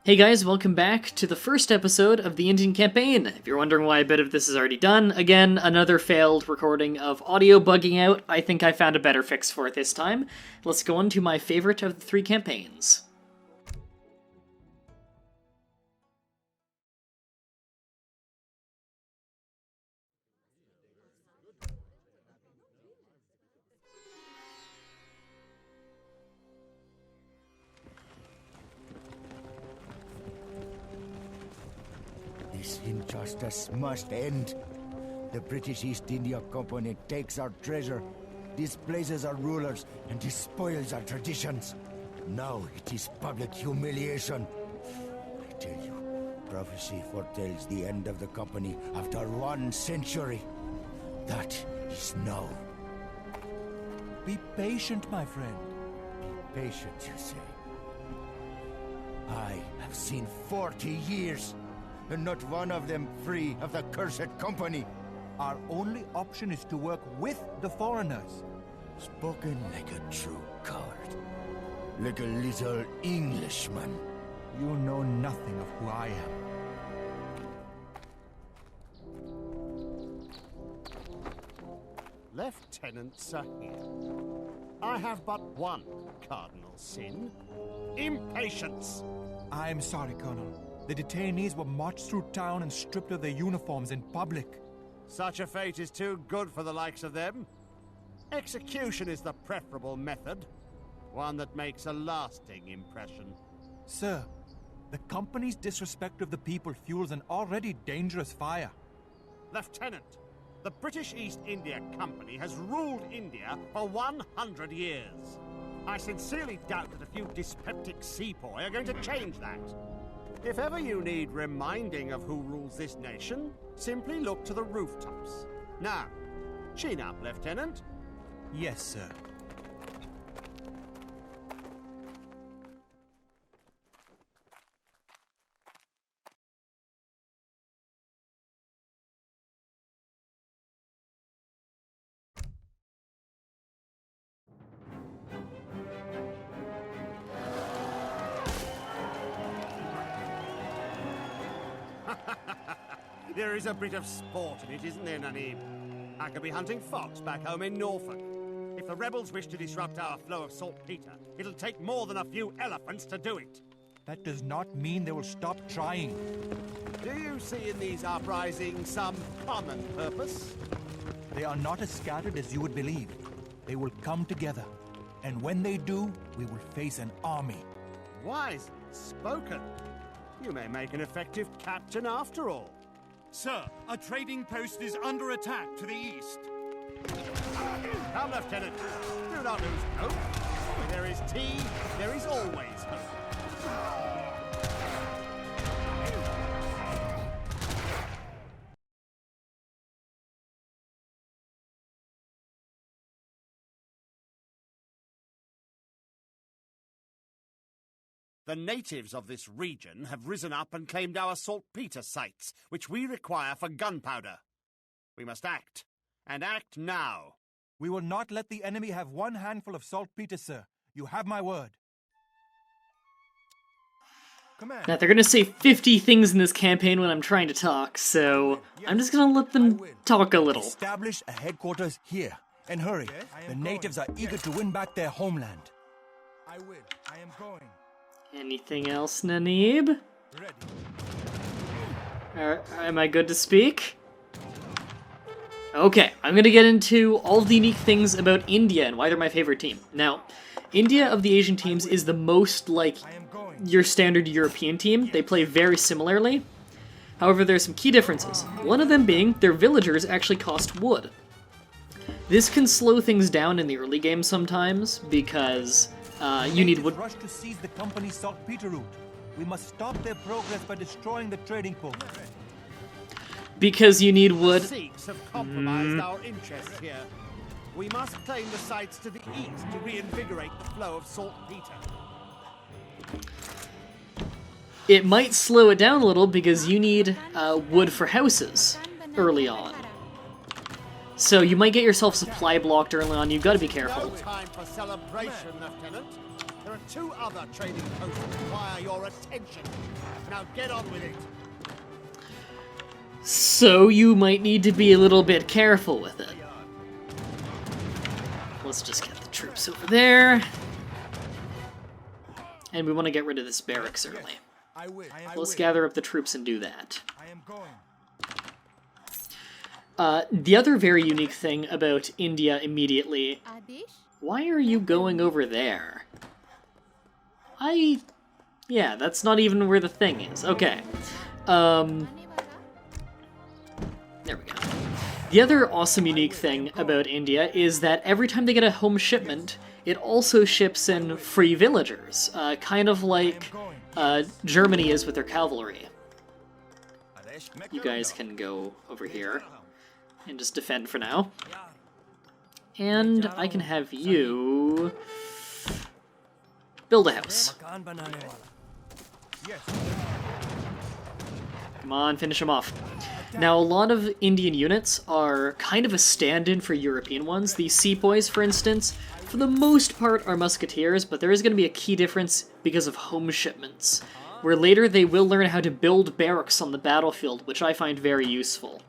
Hey guys, welcome back to the first episode of the Indian campaign. If you're wondering why a bit of this is already done, again, another failed recording of audio bugging out. I think I found a better fix for it this time. Let's go on to my favorite of the three campaigns. This injustice must end. The British East India Company takes our treasure, displaces our rulers, and despoils our traditions. Now it is public humiliation. I tell you, prophecy foretells the end of the company after 1 century. That is now. Be patient, my friend. Be patient, you say? I have seen 40 years. And not one of them free of the cursed company. Our only option is to work with the foreigners. Spoken like a true coward. Like a little Englishman. You know nothing of who I am. Lieutenants are here. I have but one cardinal sin. Impatience. I'm sorry, Colonel. The detainees were marched through town and stripped of their uniforms in public. Such a fate is too good for the likes of them. Execution is the preferable method. One that makes a lasting impression. Sir, the company's disrespect of the people fuels an already dangerous fire. Lieutenant, the British East India Company has ruled India for 100 years. I sincerely doubt that a few dyspeptic sepoy are going to change that. If ever you need reminding of who rules this nation, simply look to the rooftops. Now, chin up, Lieutenant. Yes, sir. There is a bit of sport in it, isn't there, Nanib? I could be hunting fox back home in Norfolk. If the rebels wish to disrupt our flow of saltpeter, it'll take more than a few elephants to do it. That does not mean they will stop trying. Do you see in these uprisings some common purpose? They are not as scattered as you would believe. They will come together. And when they do, we will face an army. Wisely spoken. You may make an effective captain after all. Sir, a trading post is under attack to the east. Come, Lieutenant. Do not lose hope. Where there is tea, there is always hope. The natives of this region have risen up and claimed our saltpeter sites, which we require for gunpowder. We must act, and act now. We will not let the enemy have one handful of saltpeter, sir. You have my word. Now, they're gonna say 50 things in this campaign when I'm trying to talk, so I'm just gonna let them talk a little. Establish a headquarters here, and hurry. The natives are eager to win back their homeland. I will. I am going. Anything else, Nanib? Am I good to speak? Okay, I'm gonna get into all the unique things about India and why they're my favorite team. Now, India of the Asian teams is the most like your standard European team. They play very similarly. However, there's some key differences. One of them being their villagers actually cost wood. This can slow things down in the early game sometimes because you need wood. Rush to seize the company's saltpeter route. We must stop their progress by destroying the trading post. Because you need wood. The Sikhs have compromised our interests here. We must claim the sites to the east to reinvigorate the flow of saltpeter. It might slow it down a little because you need wood for houses early on. So you might get yourself supply blocked early on. You've got to be careful. No time for celebration, Lieutenant. There are 2 other trading posts that require your attention. Now get on with it. So you might need to be a little bit careful with it. Let's just get the troops over there. And we want to get rid of this barracks early. I will. Let's gather up the troops and do that. I am going. The other very unique thing about India immediately... Why are you going over there? Yeah, that's not even where the thing is. Okay. There we go. The other awesome unique thing about India is that every time they get a home shipment, it also ships in free villagers, kind of like Germany is with their cavalry. You guys can go over here and just defend for now. And I can have you build a house. Come on, finish them off. Now, a lot of Indian units are kind of a stand-in for European ones. These sepoys, for instance, for the most part are musketeers, but there is going to be a key difference because of home shipments, where later they will learn how to build barracks on the battlefield, which I find very useful.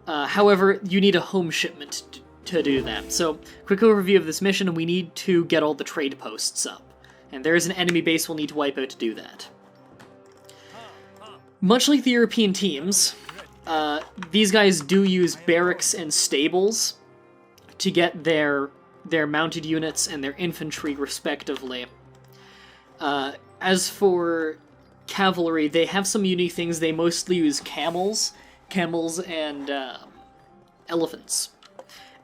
However, you need a home shipment to do that. So, quick overview of this mission, we need to get all the trade posts up. And there is an enemy base we'll need to wipe out to do that. Much like the European teams, these guys do use barracks and stables to get their mounted units and their infantry respectively. As for cavalry, they have some unique things. They mostly use camels and elephants.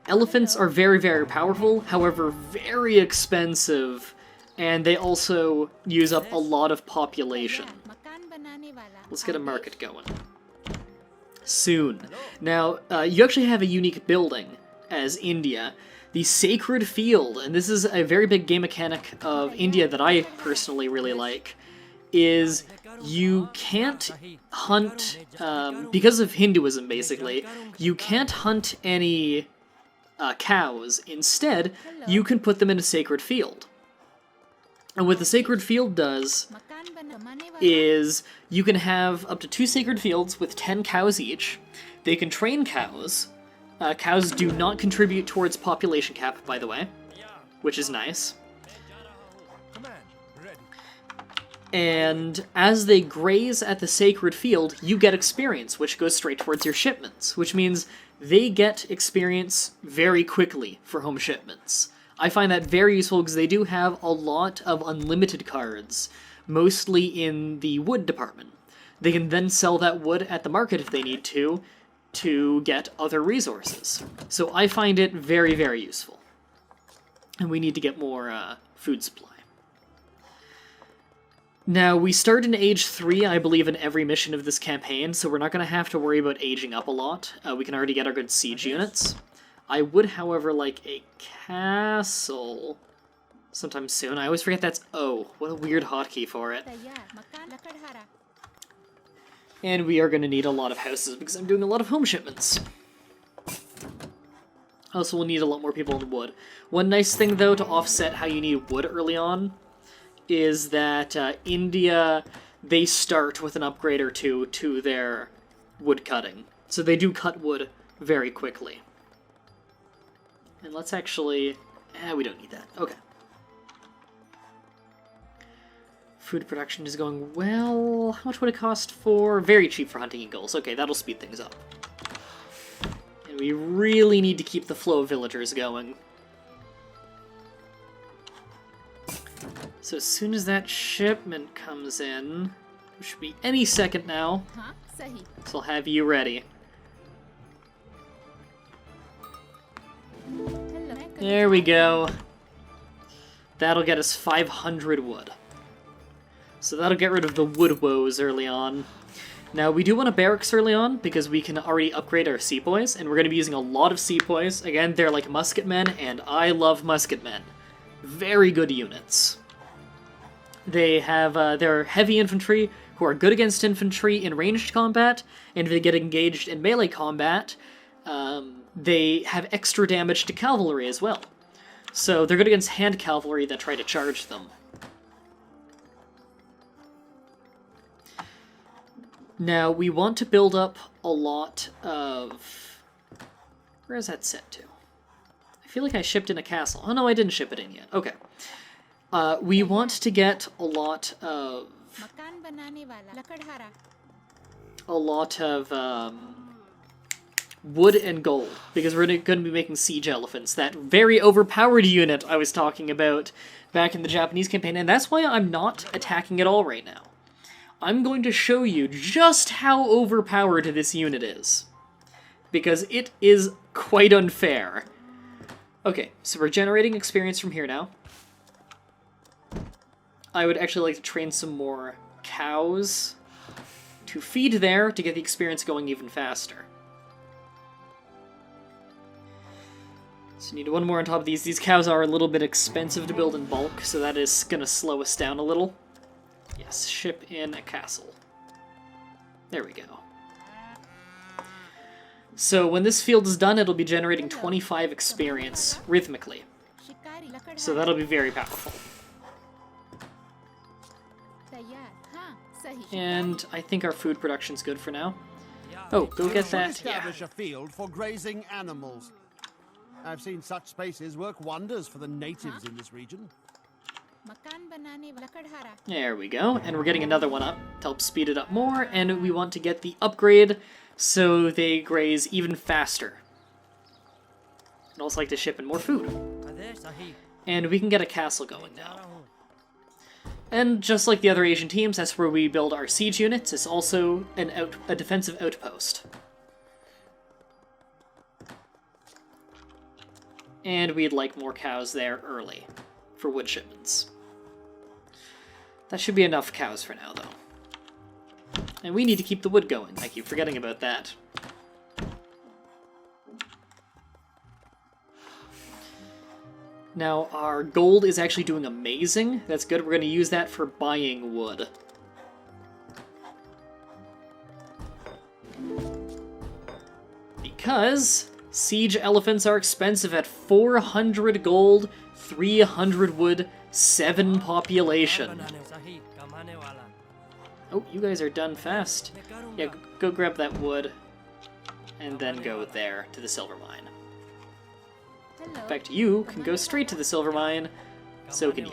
Elephants are very, very powerful, however very expensive, and they also use up a lot of population. Let's get a market going. Soon. Now, you actually have a unique building as India, the Sacred Field, and this is a very big game mechanic of India that I personally really like, is you can't hunt, because of Hinduism basically, you can't hunt any cows. Instead, you can put them in a sacred field. And what the Sacred Field does is you can have up to 2 sacred fields with 10 cows each. They can train cows. Cows do not contribute towards population cap, by the way, which is nice. And as they graze at the Sacred Field, you get experience, which goes straight towards your shipments, which means they get experience very quickly for home shipments. I find that very useful because they do have a lot of unlimited cards, mostly in the wood department. They can then sell that wood at the market if they need to get other resources. So I find it very, very useful. And we need to get more food supply. Now, we start in Age 3, I believe, in every mission of this campaign, so we're not going to have to worry about aging up a lot. We can already get our good siege units. I would, however, like a castle sometime soon. I always forget that's O. What a weird hotkey for it. And we are going to need a lot of houses because I'm doing a lot of home shipments. Also, we'll need a lot more people in wood. One nice thing, though, to offset how you need wood early on is that India, they start with an upgrade or 2 to their wood cutting. So they do cut wood very quickly. And let's actually... we don't need that. Okay. Food production is going well. How much would it cost for... Very cheap for hunting eagles. Okay, that'll speed things up. And we really need to keep the flow of villagers going. So as soon as that shipment comes in, which should be any second now, so I'll have you ready. There we go. That'll get us 500 wood. So that'll get rid of the wood woes early on. Now, we do want a barracks early on, because we can already upgrade our sepoys, and we're going to be using a lot of sepoys. Again, they're like musketmen, and I love musketmen. Very good units. They have their heavy infantry, who are good against infantry in ranged combat, and if they get engaged in melee combat, they have extra damage to cavalry as well. So they're good against hand cavalry that try to charge them. Now, we want to build up a lot of... Where is that set to? I feel like I shipped in a castle. Oh no, I didn't ship it in yet. Okay. We want to get a lot of... wood and gold, because we're going to be making siege elephants, that very overpowered unit I was talking about back in the Japanese campaign, and that's why I'm not attacking at all right now. I'm going to show you just how overpowered this unit is, because it is quite unfair. Okay, so we're generating experience from here now. I would actually like to train some more cows to feed there to get the experience going even faster. So need one more on top of these. These cows are a little bit expensive to build in bulk, so that is going to slow us down a little. Yes, ship in a castle. There we go. So when this field is done, it'll be generating 25 experience rhythmically. So that'll be very powerful. And I think our food production's good for now. Oh, go get that. Establish a field for grazing animals. I've seen such spaces work wonders for the natives in this region. There we go, and we're getting another one up to help speed it up more, and we want to get the upgrade so they graze even faster. I'd also like to ship in more food. And we can get a castle going now. And just like the other Asian teams, that's where we build our siege units. It's also a defensive outpost. And we'd like more cows there early for wood shipments. That should be enough cows for now, though. And we need to keep the wood going. I keep forgetting about that. Now, our gold is actually doing amazing. That's good. We're going to use that for buying wood. Because siege elephants are expensive at 400 gold, 300 wood, 7 population. Oh, you guys are done fast. Yeah, go grab that wood, and then go there to the silver mine. In fact, you can go straight to the silver mine, so can you.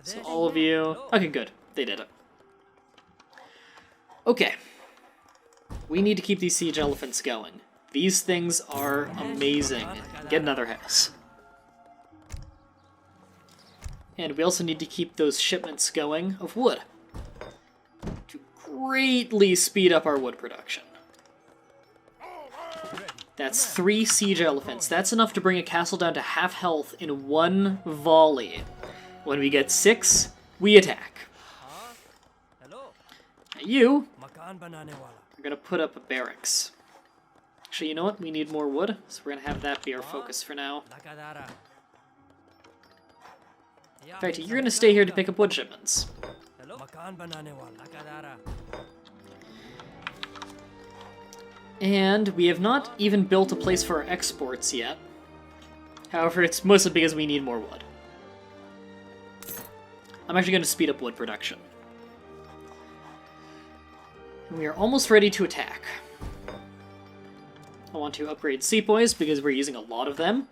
So all of you... Okay, good. They did it. Okay. We need to keep these siege elephants going. These things are amazing. Get another house. And we also need to keep those shipments going of wood to greatly speed up our wood production. That's 3 siege elephants. That's enough to bring a castle down to half health in one volley. When we get 6, we attack. Now you are going to put up a barracks. Actually, you know what? We need more wood, so we're going to have that be our focus for now. In fact, you're going to stay here to pick up wood shipments. And we have not even built a place for our exports yet. However, it's mostly because we need more wood. I'm actually going to speed up wood production. We are almost ready to attack. I want to upgrade sepoys because we're using a lot of them.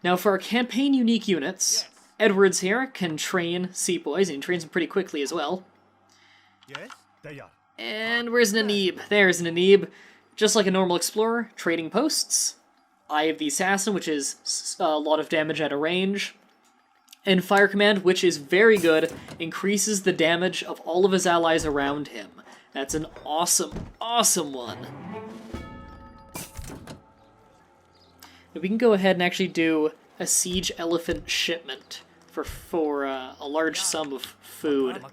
Now for our campaign unique units, Edwards here can train sepoys, and he trains them pretty quickly as well. Yes, they are. And where's Nanib? There's Nanib. Just like a normal explorer, trading posts. Eye of the Assassin, which is a lot of damage at a range. And Fire Command, which is very good, increases the damage of all of his allies around him. That's an awesome, awesome one. Now we can go ahead and actually do a siege elephant shipment for a large sum of food.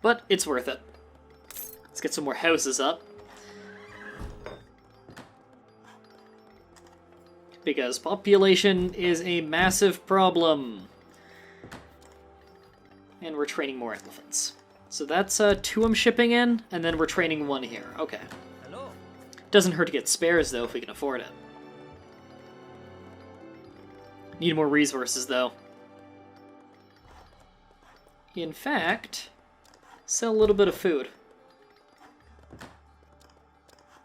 But it's worth it. Let's get some more houses up. Because population is a massive problem. And we're training more elephants. So that's 2 I'm shipping in, and then we're training 1 here. Okay. Doesn't hurt to get spares, though, if we can afford it. Need more resources, though. In fact, sell a little bit of food.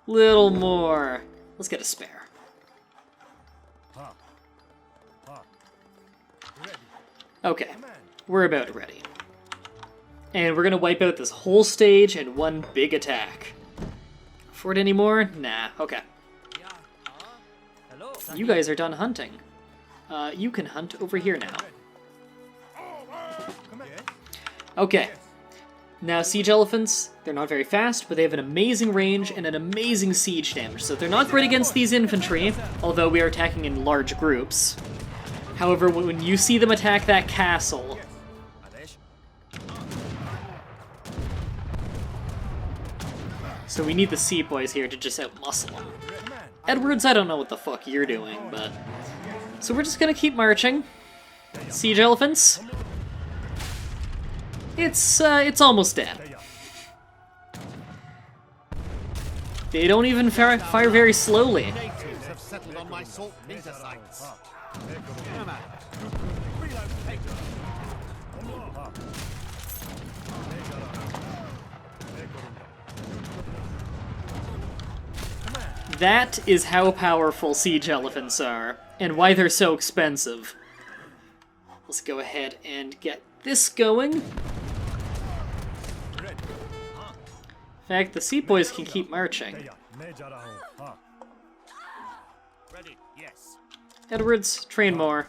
Little more. Let's get a spare. Okay, we're about ready. And we're gonna wipe out this whole stage in one big attack. Afford any more? Nah, okay. You guys are done hunting. You can hunt over here now. Okay. Now, siege elephants, they're not very fast, but they have an amazing range and an amazing siege damage. So they're not great against these infantry, although we are attacking in large groups. However, when you see them attack that castle... So we need the sepoys here to just outmuscle them. Edwards, I don't know what the fuck you're doing, but... So we're just gonna keep marching. Siege elephants. It's almost dead. They don't even fire very slowly. Natives have settled on my saltpeter sites. No matter. That is how powerful siege elephants are, and why they're so expensive. Let's go ahead and get this going. In fact, the sepoys can keep marching. Ready? Yes. Edwards, train more.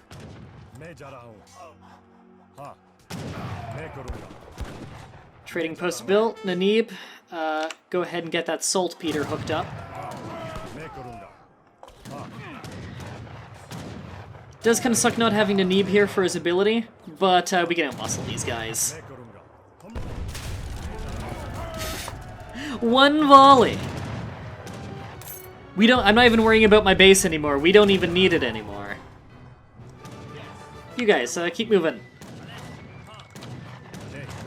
Trading post built. Nanib, go ahead and get that saltpeter hooked up. Does kind of suck not having Nanib here for his ability, but we can outmuscle these guys. One volley! I'm not even worrying about my base anymore. We don't even need it anymore. You guys, keep moving.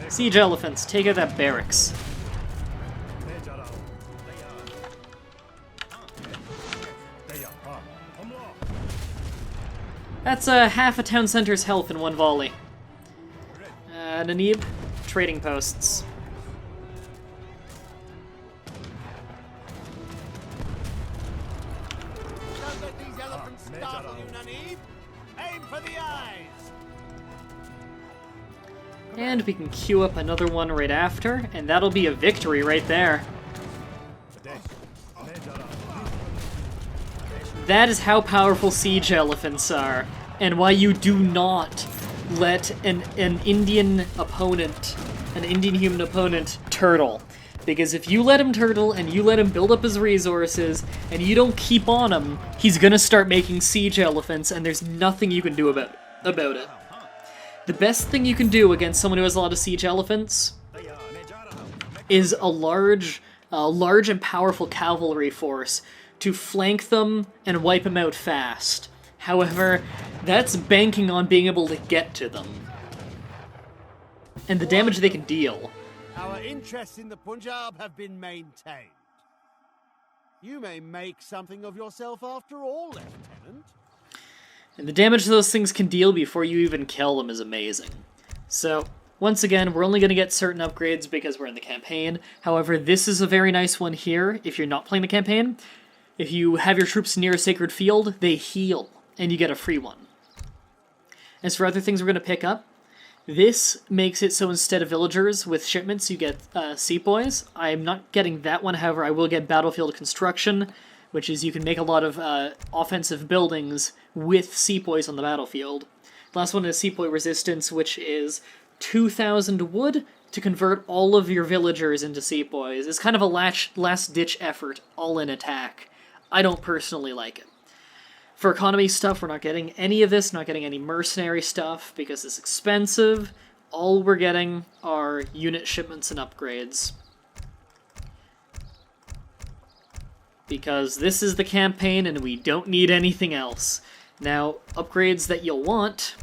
Siege elephants, take out that barracks. That's half a town center's health in one volley. Nanib, trading posts. Don't let these elephants startle you, Nanib. Aim for the eyes. And we can queue up another one right after, and that'll be a victory right there. That is how powerful siege elephants are, and why you do not let an Indian opponent, an Indian human opponent, turtle. Because if you let him turtle, and you let him build up his resources, and you don't keep on him, he's gonna start making siege elephants, and there's nothing you can do about it. The best thing you can do against someone who has a lot of siege elephants is a large and powerful cavalry force to flank them and wipe them out fast. However, that's banking on being able to get to them. And the damage they can deal. Our interests in the Punjab have been maintained. You may make something of yourself after all, Lieutenant. And the damage those things can deal before you even kill them is amazing. So, once again, we're only going to get certain upgrades because we're in the campaign. However, this is a very nice one here if you're not playing the campaign. If you have your troops near a sacred field, they heal, and you get a free one. As for other things we're going to pick up, this makes it so instead of villagers with shipments, you get sepoys. I'm not getting that one, however, I will get battlefield construction, which is you can make a lot of offensive buildings with sepoys on the battlefield. The last one is sepoy resistance, which is 2,000 wood to convert all of your villagers into sepoys. It's kind of a last-ditch effort, all-in attack. I don't personally like it. For economy stuff, we're not getting any of this, not getting any mercenary stuff, because it's expensive. All we're getting are unit shipments and upgrades. Because this is the campaign and we don't need anything else. Now, upgrades that you'll want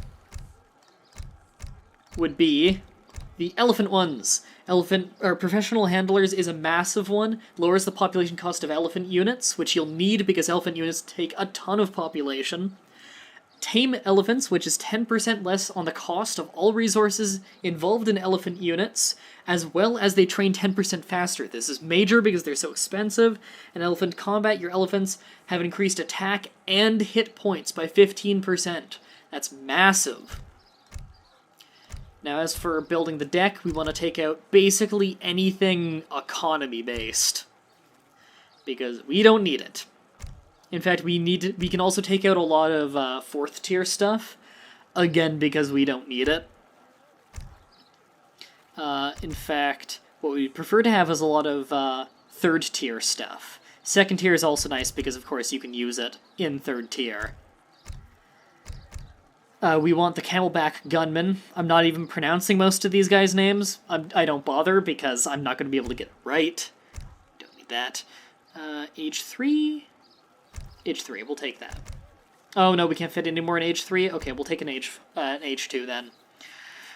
would be the elephant ones. Professional handlers is a massive one, lowers the population cost of elephant units, which you'll need because elephant units take a ton of population. tame elephants, which is 10% less on the cost of all resources involved in elephant units, as well as they train 10% faster. This is major because they're so expensive. In elephant combat, your elephants have increased attack and hit points by 15%. That's massive. Now, as for building the deck, we want to take out basically anything economy-based, because we don't need it. In fact, we can also take out a lot of 4th tier stuff, again, because we don't need it. In fact, what we prefer to have is a lot of 3rd tier stuff. 2nd tier is also nice because, of course, you can use it in 3rd tier. We want the Camelback Gunman. I'm not even pronouncing most of these guys' names. I don't bother because I'm not going to be able to get it right. Don't need that. H3? H3, we'll take that. Oh, no, we can't fit any more in H3? Okay, we'll take an H2 then.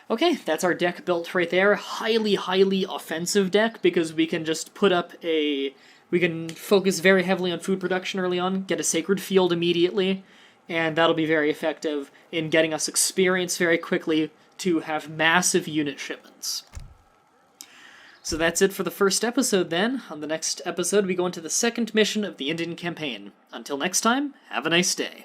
Okay, that's our deck built right there. Highly, highly offensive deck because we can just put up a... We can focus very heavily on food production early on, get a Sacred Field immediately, and that'll be very effective in getting us experience very quickly to have massive unit shipments. So that's it for the first episode then. On the next episode, we go into the second mission of the Indian campaign. Until next time, have a nice day.